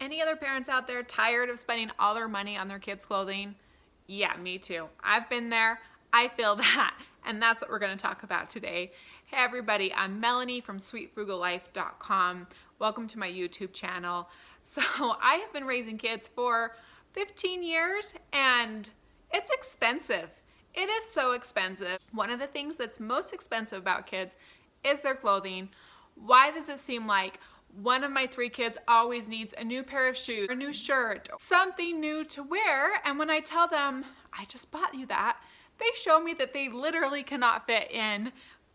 Any other parents out there tired of spending all their money on their kids' clothing? Yeah, me too. I've been there. I feel that. And that's what we're going to talk about today. Hey everybody, I'm Melanie from sweetfrugallife.com. Welcome to my YouTube channel. So I have been raising kids for 15 years and it's expensive. It is so expensive. One of the things that's most expensive about kids is their clothing. Why does it seem like one of my 3 kids always needs a new pair of shoes, a new shirt, something new to wear? And when I tell them, I just bought you that, they show me that they literally cannot fit in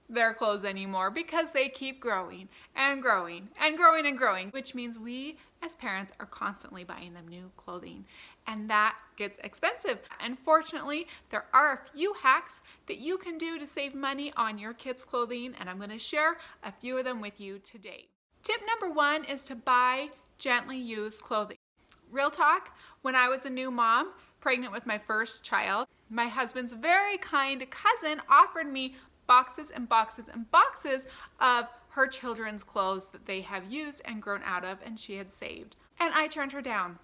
their clothes anymore because they keep growing and growing and growing and growing, which means we as parents are constantly buying them new clothing, and that gets expensive. And fortunately, there are a few hacks that you can do to save money on your kids' clothing, and I'm going to share a few of them with you today. Tip number 1 is to buy gently used clothing. Real talk, when I was a new mom, pregnant with my first child, my husband's very kind cousin offered me boxes and boxes and boxes of her children's clothes that they have used and grown out of and she had saved. And I turned her down.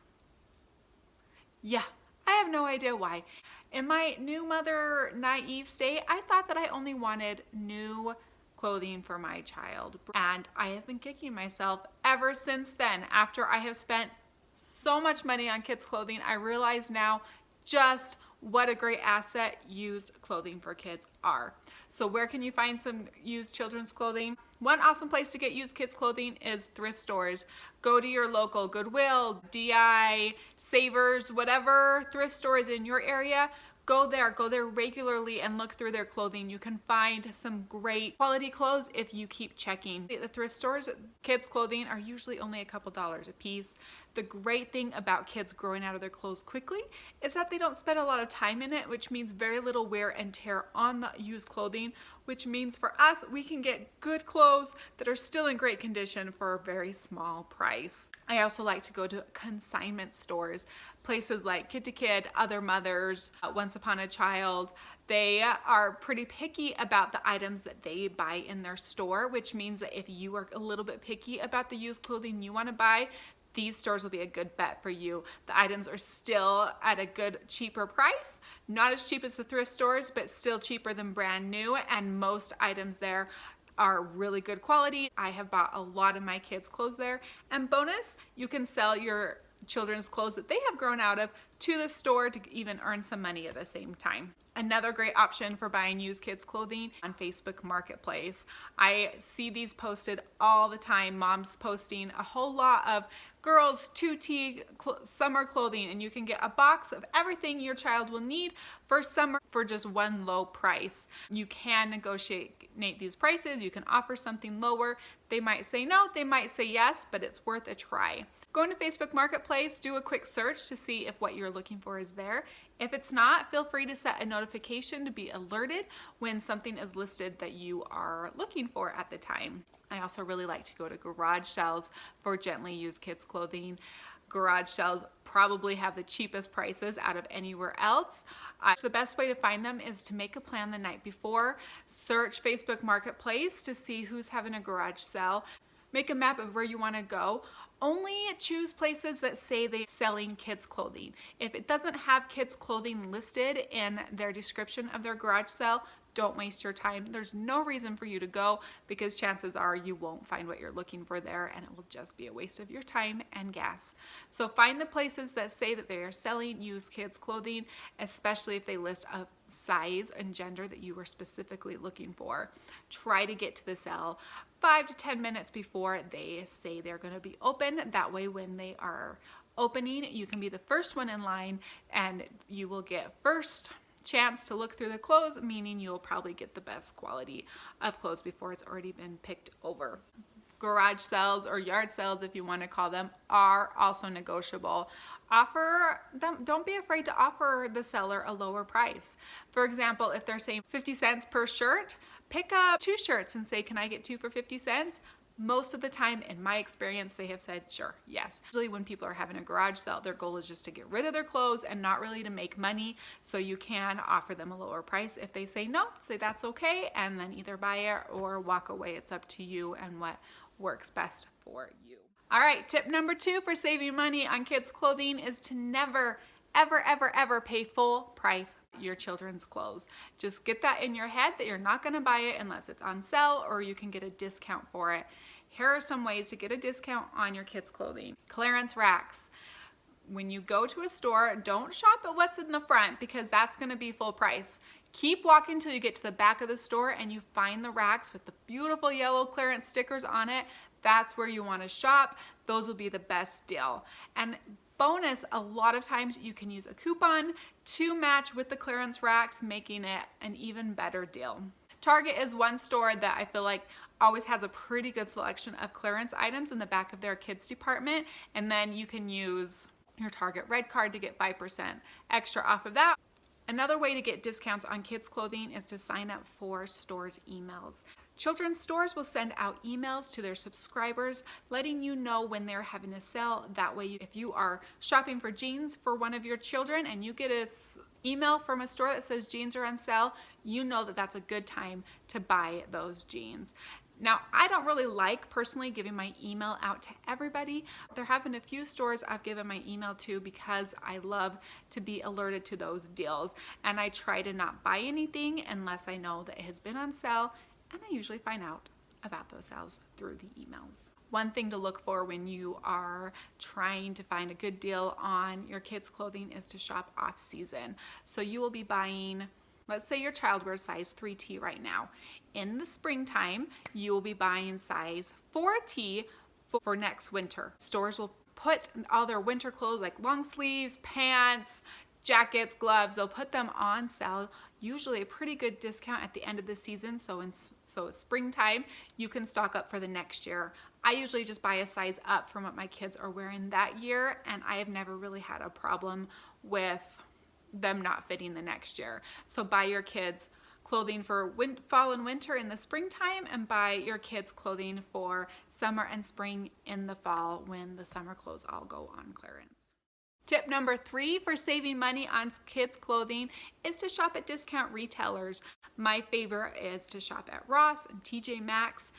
Yeah, I have no idea why. In my new mother naive state, I thought that I only wanted new clothing for my child. And I have been kicking myself ever since then. After I have spent so much money on kids' clothing, I realize now just what a great asset used clothing for kids are. So where can you find some used children's clothing? One awesome place to get used kids' clothing is thrift stores. Go to your local Goodwill, DI, Savers, whatever thrift store is in your area. Go there regularly and look through their clothing. You can find some great quality clothes if you keep checking. The thrift stores, kids' clothing are usually only a couple dollars a piece. The great thing about kids growing out of their clothes quickly is that they don't spend a lot of time in it, which means very little wear and tear on the used clothing, which means for us, we can get good clothes that are still in great condition for a very small price. I also like to go to consignment stores, places like Kid to Kid, Other Mothers, Once Upon a Child. They are pretty picky about the items that they buy in their store, which means that if you are a little bit picky about the used clothing you want to buy, these stores will be a good bet for you. The items are still at a good, cheaper price. Not as cheap as the thrift stores, but still cheaper than brand new. And most items there are really good quality. I have bought a lot of my kids' clothes there. And bonus, you can sell your children's clothes that they have grown out of to the store to even earn some money at the same time. Another great option for buying used kids' clothing on Facebook Marketplace. I see these posted all the time. Moms posting a whole lot of girls' 2T summer clothing, and you can get a box of everything your child will need for summer for just one low price. You can negotiate these prices. You can offer something lower. They might say no, they might say yes, but it's worth a try. Go into Facebook Marketplace, do a quick search to see if what you're looking for is there. If it's not, feel free to set a notification to be alerted when something is listed that you are looking for at the time. I also really like to go to garage sales for gently used kids' clothing. Garage sales probably have the cheapest prices out of anywhere else. So the best way to find them is to make a plan the night before. Search Facebook Marketplace to see who's having a garage sale. Make a map of where you want to go. Only choose places that say they're selling kids' clothing. If it doesn't have kids' clothing listed in their description of their garage sale, don't waste your time. There's no reason for you to go because chances are you won't find what you're looking for there and it will just be a waste of your time and gas. So find the places that say that they are selling used kids' clothing, especially if they list a size and gender that you were specifically looking for. Try to get to the sale 5 to 10 minutes before they say they're going to be open. That way when they are opening, you can be the first one in line and you will get first chance to look through the clothes, meaning you'll probably get the best quality of clothes before it's already been picked over. Garage sales or yard sales, if you want to call them, are also negotiable. Offer them, don't be afraid to offer the seller a lower price. For example, if they're saying 50 cents per shirt, pick up 2 shirts and say, can I get 2 for 50 cents? Most of the time, in my experience, they have said, sure, yes. Usually when people are having a garage sale, their goal is just to get rid of their clothes and not really to make money. So you can offer them a lower price. If they say no, say that's okay, and then either buy it or walk away. It's up to you and what works best for you. All right, tip number 2 for saving money on kids' clothing is to never, ever, ever, ever pay full price for your children's clothes. Just get that in your head that you're not gonna buy it unless it's on sale or you can get a discount for it. Here are some ways to get a discount on your kids' clothing. Clearance racks. When you go to a store, don't shop at what's in the front because that's gonna be full price. Keep walking until you get to the back of the store and you find the racks with the beautiful yellow clearance stickers on it. That's where you want to shop. Those will be the best deal. And bonus, a lot of times you can use a coupon to match with the clearance racks, making it an even better deal. Target is one store that I feel like always has a pretty good selection of clearance items in the back of their kids department, and then you can use your Target Red Card to get 5% extra off of that. Another way to get discounts on kids' clothing is to sign up for stores' emails. Children's stores will send out emails to their subscribers letting you know when they're having a sale. That way, if you are shopping for jeans for one of your children and you get an email from a store that says jeans are on sale, you know that that's a good time to buy those jeans. Now, I don't really like personally giving my email out to everybody. There have been a few stores I've given my email to because I love to be alerted to those deals. And I try to not buy anything unless I know that it has been on sale, and I usually find out about those sales through the emails. One thing to look for when you are trying to find a good deal on your kids' clothing is to shop off season. So you will be buying, let's say your child wears size 3T right now. In the springtime, you will be buying size 4T for next winter. Stores will put all their winter clothes like long sleeves, pants, jackets, gloves, they'll put them on sale, usually a pretty good discount at the end of the season. So springtime, you can stock up for the next year. I usually just buy a size up from what my kids are wearing that year, and I have never really had a problem with them not fitting the next year. So buy your kids clothing for fall and winter in the springtime, and buy your kids clothing for summer and spring in the fall when the summer clothes all go on clearance. Tip number 3 for saving money on kids' clothing is to shop at discount retailers. My favorite is to shop at Ross and TJ Maxx.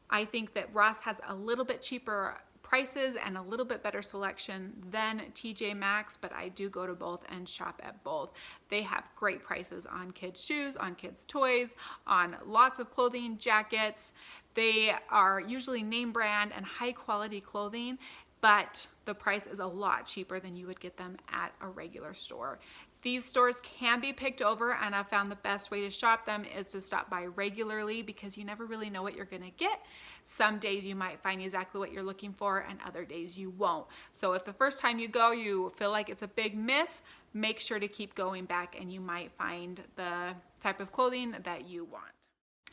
I think that Ross has a little bit cheaper prices and a little bit better selection than TJ Maxx, but I do go to both and shop at both. They have great prices on kids' shoes, on kids' toys, on lots of clothing, jackets. They are usually name brand and high quality clothing, but the price is a lot cheaper than you would get them at a regular store. These stores can be picked over, and I've found the best way to shop them is to stop by regularly because you never really know what you're gonna get. Some days you might find exactly what you're looking for and other days you won't. So if the first time you go you feel like it's a big miss, make sure to keep going back and you might find the type of clothing that you want.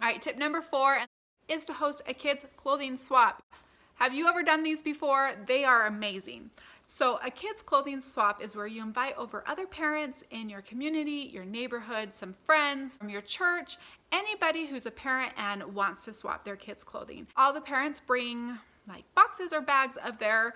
All right, tip number 4 is to host a kids' clothing swap. Have you ever done these before? They are amazing. So a kids' clothing swap is where you invite over other parents in your community, your neighborhood, some friends from your church, anybody who's a parent and wants to swap their kids' clothing. All the parents bring like boxes or bags of their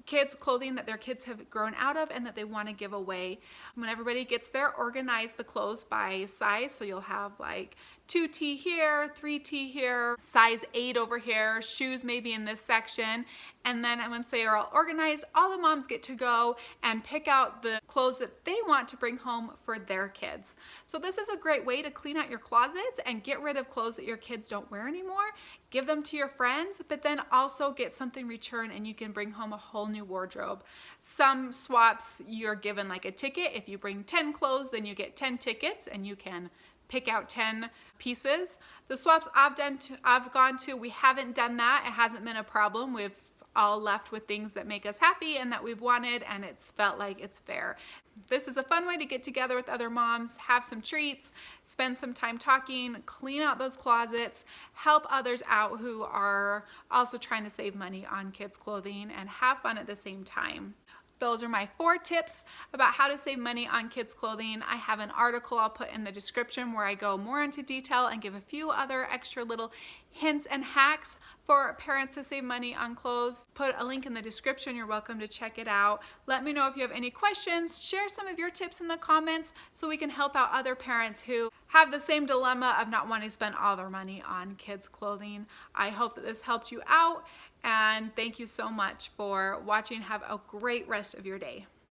kids' clothing that their kids have grown out of and that they want to give away. When everybody gets there, organize the clothes by size. So you'll have like 2T here, 3T here, size 8 over here, shoes maybe in this section. And then once they are all organized, all the moms get to go and pick out the clothes that they want to bring home for their kids. So this is a great way to clean out your closets and get rid of clothes that your kids don't wear anymore. Give them to your friends, but then also get something returned and you can bring home a whole new wardrobe. Some swaps, you're given like a ticket. If you bring 10 clothes, then you get 10 tickets and you can pick out 10 pieces. The swaps I've gone to, we haven't done that. It hasn't been a problem. We've all left with things that make us happy and that we've wanted, and it's felt like it's fair. This is a fun way to get together with other moms, have some treats, spend some time talking, clean out those closets, help others out who are also trying to save money on kids' clothing, and have fun at the same time. Those are my 4 tips about how to save money on kids' clothing. I have an article I'll put in the description where I go more into detail and give a few other extra little hints and hacks for parents to save money on clothes. Put a link in the description. You're welcome to check it out. Let me know if you have any questions. Share some of your tips in the comments so we can help out other parents who have the same dilemma of not wanting to spend all their money on kids' clothing. I hope that this helped you out. And thank you so much for watching. Have a great rest of your day.